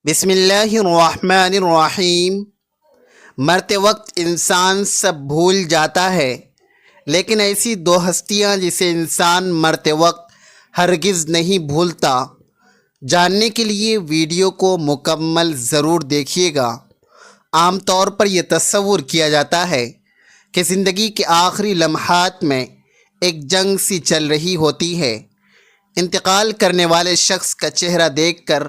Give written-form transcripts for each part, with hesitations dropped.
بسم اللہ الرحمن الرحیم۔ مرتے وقت انسان سب بھول جاتا ہے، لیکن ایسی دو ہستیاں جسے انسان مرتے وقت ہرگز نہیں بھولتا۔ جاننے کے لیے ویڈیو کو مکمل ضرور دیکھیے گا۔ عام طور پر یہ تصور کیا جاتا ہے کہ زندگی کے آخری لمحات میں ایک جنگ سی چل رہی ہوتی ہے۔ انتقال کرنے والے شخص کا چہرہ دیکھ کر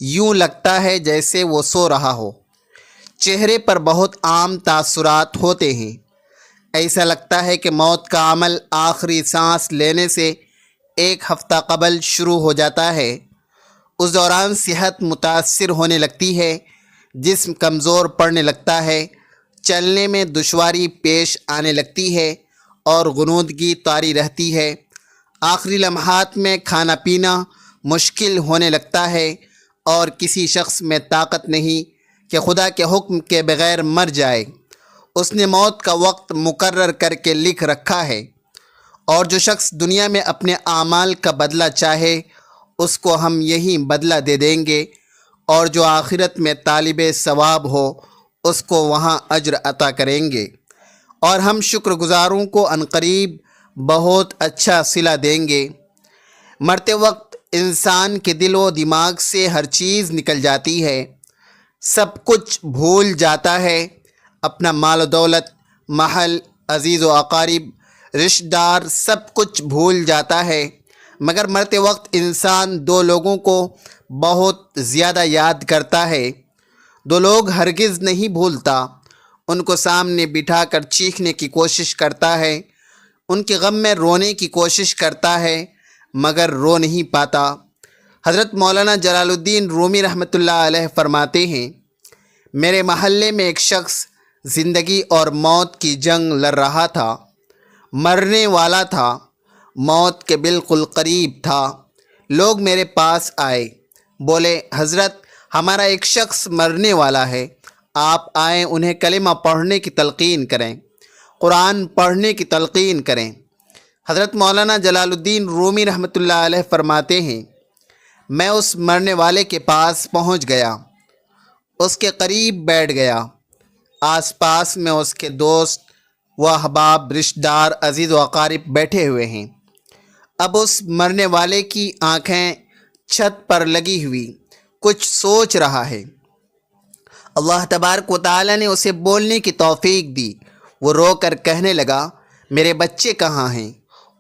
یوں لگتا ہے جیسے وہ سو رہا ہو۔ چہرے پر بہت عام تاثرات ہوتے ہیں۔ ایسا لگتا ہے کہ موت کا عمل آخری سانس لینے سے ایک ہفتہ قبل شروع ہو جاتا ہے۔ اس دوران صحت متاثر ہونے لگتی ہے، جسم کمزور پڑنے لگتا ہے، چلنے میں دشواری پیش آنے لگتی ہے اور غنودگی طاری رہتی ہے۔ آخری لمحات میں کھانا پینا مشکل ہونے لگتا ہے اور کسی شخص میں طاقت نہیں کہ خدا کے حکم کے بغیر مر جائے۔ اس نے موت کا وقت مقرر کر کے لکھ رکھا ہے، اور جو شخص دنیا میں اپنے اعمال کا بدلہ چاہے اس کو ہم یہی بدلہ دے دیں گے، اور جو آخرت میں طالب ثواب ہو اس کو وہاں اجر عطا کریں گے، اور ہم شکر گزاروں کو عنقریب بہت اچھا صلہ دیں گے۔ مرتے وقت انسان کے دل و دماغ سے ہر چیز نکل جاتی ہے، سب کچھ بھول جاتا ہے، اپنا مال و دولت، محل، عزیز و اقارب، رشتہ دار، سب کچھ بھول جاتا ہے۔ مگر مرتے وقت انسان دو لوگوں کو بہت زیادہ یاد کرتا ہے۔ دو لوگ ہرگز نہیں بھولتا، ان کو سامنے بٹھا کر چیخنے کی کوشش کرتا ہے، ان کے غم میں رونے کی کوشش کرتا ہے، مگر رو نہیں پاتا۔ حضرت مولانا جلال الدین رومی رحمۃ اللہ علیہ فرماتے ہیں، میرے محلے میں ایک شخص زندگی اور موت کی جنگ لڑ رہا تھا، مرنے والا تھا، موت کے بالکل قریب تھا۔ لوگ میرے پاس آئے، بولے حضرت ہمارا ایک شخص مرنے والا ہے، آپ آئیں انہیں کلمہ پڑھنے کی تلقین کریں، قرآن پڑھنے کی تلقین کریں۔ حضرت مولانا جلال الدین رومی رحمۃ اللہ علیہ فرماتے ہیں، میں اس مرنے والے کے پاس پہنچ گیا، اس کے قریب بیٹھ گیا۔ آس پاس میں اس کے دوست و احباب، رشتہ دار، عزیز و اقارب بیٹھے ہوئے ہیں۔ اب اس مرنے والے کی آنکھیں چھت پر لگی ہوئی کچھ سوچ رہا ہے۔ اللہ تبارک و تعالی نے اسے بولنے کی توفیق دی۔ وہ رو کر کہنے لگا، میرے بچے کہاں ہیں؟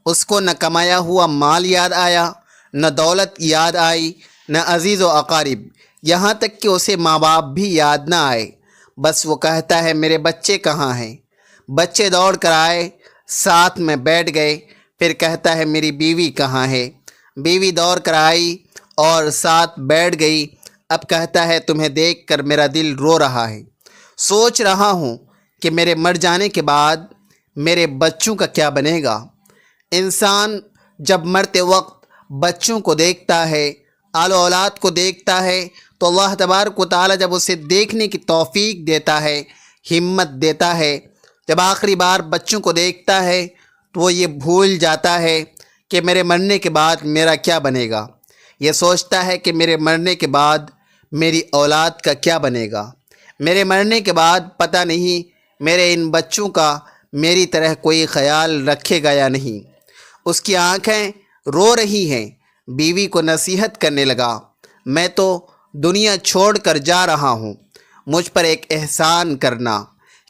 اس کو نہ کمایا ہوا مال یاد آیا، نہ دولت یاد آئی، نہ عزیز و اقارب، یہاں تک کہ اسے ماں باپ بھی یاد نہ آئے۔ بس وہ کہتا ہے میرے بچے کہاں ہیں؟ بچے دوڑ کر آئے، ساتھ میں بیٹھ گئے۔ پھر کہتا ہے میری بیوی کہاں ہے؟ بیوی دوڑ کر آئی اور ساتھ بیٹھ گئی۔ اب کہتا ہے تمہیں دیکھ کر میرا دل رو رہا ہے، سوچ رہا ہوں کہ میرے مر جانے کے بعد میرے بچوں کا کیا بنے گا۔ انسان جب مرتے وقت بچوں کو دیکھتا ہے، آل و اولاد کو دیکھتا ہے، تو اللہ تبارک و تعالی جب اسے دیکھنے کی توفیق دیتا ہے، ہمت دیتا ہے، جب آخری بار بچوں کو دیکھتا ہے تو وہ یہ بھول جاتا ہے کہ میرے مرنے کے بعد میرا کیا بنے گا۔ یہ سوچتا ہے کہ میرے مرنے کے بعد میری اولاد کا کیا بنے گا، میرے مرنے کے بعد پتہ نہیں میرے ان بچوں کا میری طرح کوئی خیال رکھے گا یا نہیں۔ اس کی آنکھیں رو رہی ہیں۔ بیوی کو نصیحت کرنے لگا، میں تو دنیا چھوڑ کر جا رہا ہوں، مجھ پر ایک احسان کرنا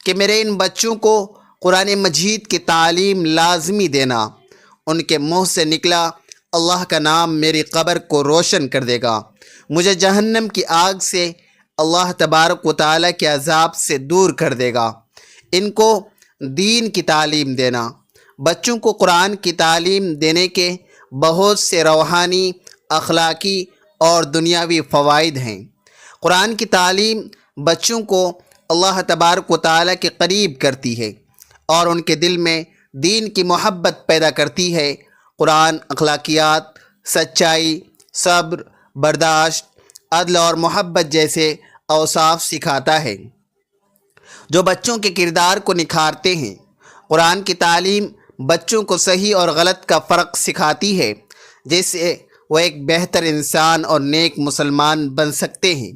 کہ میرے ان بچوں کو قرآن مجید کی تعلیم لازمی دینا۔ ان کے منہ سے نکلا، اللہ کا نام میری قبر کو روشن کر دے گا، مجھے جہنم کی آگ سے اللہ تبارک و تعالیٰ کے عذاب سے دور کر دے گا۔ ان کو دین کی تعلیم دینا۔ بچوں کو قرآن کی تعلیم دینے کے بہت سے روحانی، اخلاقی اور دنیاوی فوائد ہیں۔ قرآن کی تعلیم بچوں کو اللہ تبارک و تعالیٰ کے قریب کرتی ہے اور ان کے دل میں دین کی محبت پیدا کرتی ہے۔ قرآن اخلاقیات، سچائی، صبر، برداشت، عدل اور محبت جیسے اوصاف سکھاتا ہے جو بچوں کے کردار کو نکھارتے ہیں۔ قرآن کی تعلیم بچوں کو صحیح اور غلط کا فرق سکھاتی ہے، جس سے وہ ایک بہتر انسان اور نیک مسلمان بن سکتے ہیں۔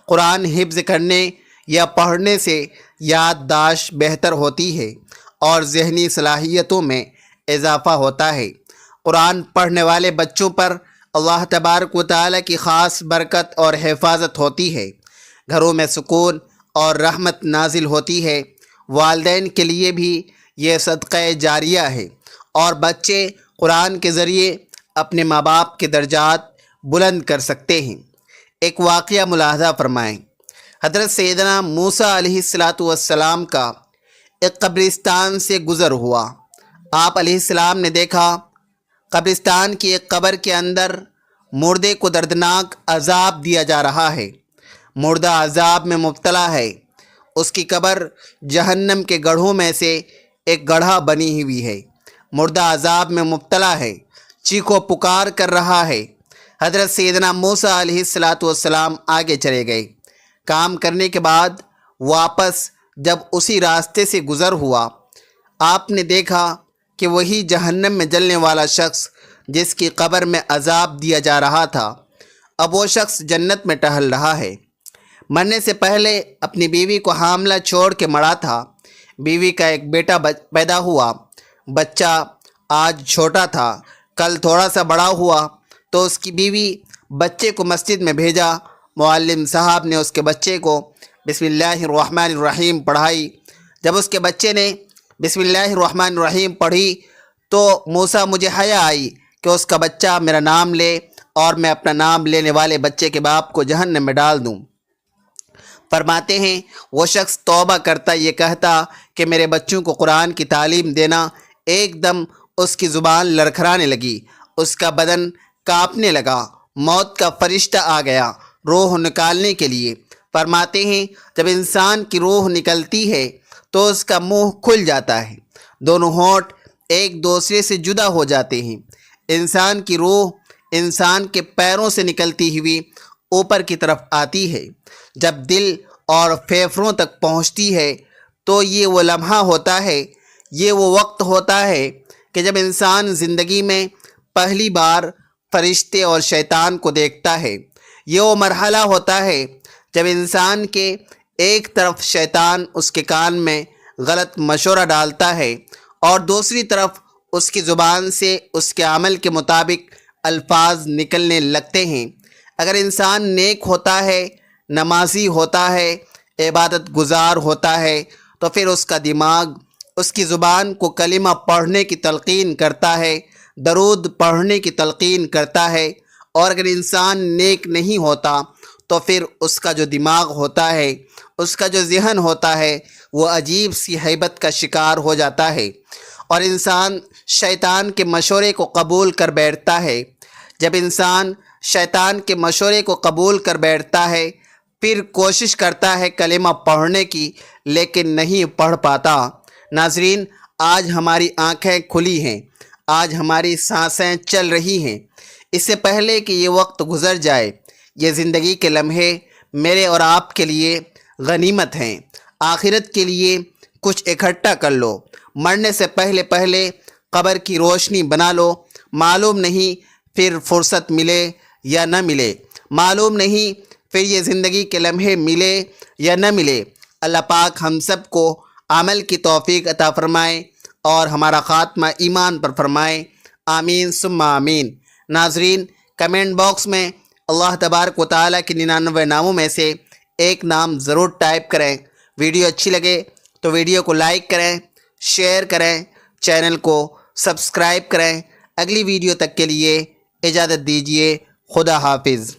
قرآن حفظ کرنے یا پڑھنے سے یادداشت بہتر ہوتی ہے اور ذہنی صلاحیتوں میں اضافہ ہوتا ہے۔ قرآن پڑھنے والے بچوں پر اللہ تبارک و تعالیٰ کی خاص برکت اور حفاظت ہوتی ہے، گھروں میں سکون اور رحمت نازل ہوتی ہے۔ والدین کے لیے بھی یہ صدقہ جاریہ ہے اور بچے قرآن کے ذریعے اپنے ماں باپ کے درجات بلند کر سکتے ہیں۔ ایک واقعہ ملاحظہ فرمائیں۔ حضرت سیدنا موسیٰ علیہ السلام کا ایک قبرستان سے گزر ہوا۔ آپ علیہ السلام نے دیکھا قبرستان کی ایک قبر کے اندر مردے کو دردناک عذاب دیا جا رہا ہے۔ مردہ عذاب میں مبتلا ہے۔ اس کی قبر جہنم کے گڑھوں میں سے ایک گڑھا بنی ہوئی ہے۔ مردہ عذاب میں مبتلا ہے، چیخ و پکار کر رہا ہے۔ حضرت سیدنا موسیٰ علیہ السلام آگے چلے گئے۔ کام کرنے کے بعد واپس جب اسی راستے سے گزر ہوا، آپ نے دیکھا کہ وہی جہنم میں جلنے والا شخص جس کی قبر میں عذاب دیا جا رہا تھا، اب وہ شخص جنت میں ٹہل رہا ہے۔ مرنے سے پہلے اپنی بیوی کو حاملہ چھوڑ کے مڑا تھا۔ بیوی کا ایک بیٹا پیدا ہوا۔ بچہ آج چھوٹا تھا، کل تھوڑا سا بڑا ہوا تو اس کی بیوی بچے کو مسجد میں بھیجا۔ معلم صاحب نے اس کے بچے کو بسم اللہ الرحمن الرحیم پڑھائی۔ جب اس کے بچے نے بسم اللہ الرحمن الرحیم پڑھی تو موسیٰ مجھے حیا آئی کہ اس کا بچہ میرا نام لے اور میں اپنا نام لینے والے بچے کے باپ کو جہنم میں ڈال دوں۔ فرماتے ہیں وہ شخص توبہ کرتا یہ کہتا کہ میرے بچوں کو قرآن کی تعلیم دینا، ایک دم اس کی زبان لڑکھڑانے لگی، اس کا بدن کانپنے لگا، موت کا فرشتہ آ گیا روح نکالنے کے لیے۔ فرماتے ہیں جب انسان کی روح نکلتی ہے تو اس کا منہ کھل جاتا ہے، دونوں ہونٹ ایک دوسرے سے جدا ہو جاتے ہیں۔ انسان کی روح انسان کے پیروں سے نکلتی ہوئی اوپر کی طرف آتی ہے۔ جب دل اور پھیپھڑوں تک پہنچتی ہے تو یہ وہ لمحہ ہوتا ہے، یہ وہ وقت ہوتا ہے کہ جب انسان زندگی میں پہلی بار فرشتے اور شیطان کو دیکھتا ہے۔ یہ وہ مرحلہ ہوتا ہے جب انسان کے ایک طرف شیطان اس کے کان میں غلط مشورہ ڈالتا ہے اور دوسری طرف اس کی زبان سے اس کے عمل کے مطابق الفاظ نکلنے لگتے ہیں۔ اگر انسان نیک ہوتا ہے، نمازی ہوتا ہے، عبادت گزار ہوتا ہے تو پھر اس کا دماغ اس کی زبان کو کلمہ پڑھنے کی تلقین کرتا ہے، درود پڑھنے کی تلقین کرتا ہے۔ اور اگر انسان نیک نہیں ہوتا تو پھر اس کا جو دماغ ہوتا ہے، اس کا جو ذہن ہوتا ہے، وہ عجیب سی ہیبت کا شکار ہو جاتا ہے اور انسان شیطان کے مشورے کو قبول کر بیٹھتا ہے۔ جب انسان شیطان کے مشورے کو قبول کر بیٹھتا ہے، پھر کوشش کرتا ہے کلمہ پڑھنے کی، لیکن نہیں پڑھ پاتا۔ ناظرین، آج ہماری آنکھیں کھلی ہیں، آج ہماری سانسیں چل رہی ہیں۔ اس سے پہلے کہ یہ وقت گزر جائے، یہ زندگی کے لمحے میرے اور آپ کے لیے غنیمت ہیں۔ آخرت کے لیے کچھ اکٹھا کر لو، مرنے سے پہلے قبر کی روشنی بنا لو۔ معلوم نہیں پھر فرصت ملے یا نہ ملے، معلوم نہیں پھر یہ زندگی کے لمحے ملے یا نہ ملے۔ اللہ پاک ہم سب کو عمل کی توفیق عطا فرمائے اور ہمارا خاتمہ ایمان پر فرمائے، آمین ثم آمین۔ ناظرین، کمنٹ باکس میں اللہ تبارک و تعالیٰ کے 99 ناموں میں سے ایک نام ضرور ٹائپ کریں۔ ویڈیو اچھی لگے تو ویڈیو کو لائک کریں، شیئر کریں، چینل کو سبسکرائب کریں۔ اگلی ویڈیو تک کے لیے اجازت دیجیے، خدا حافظ۔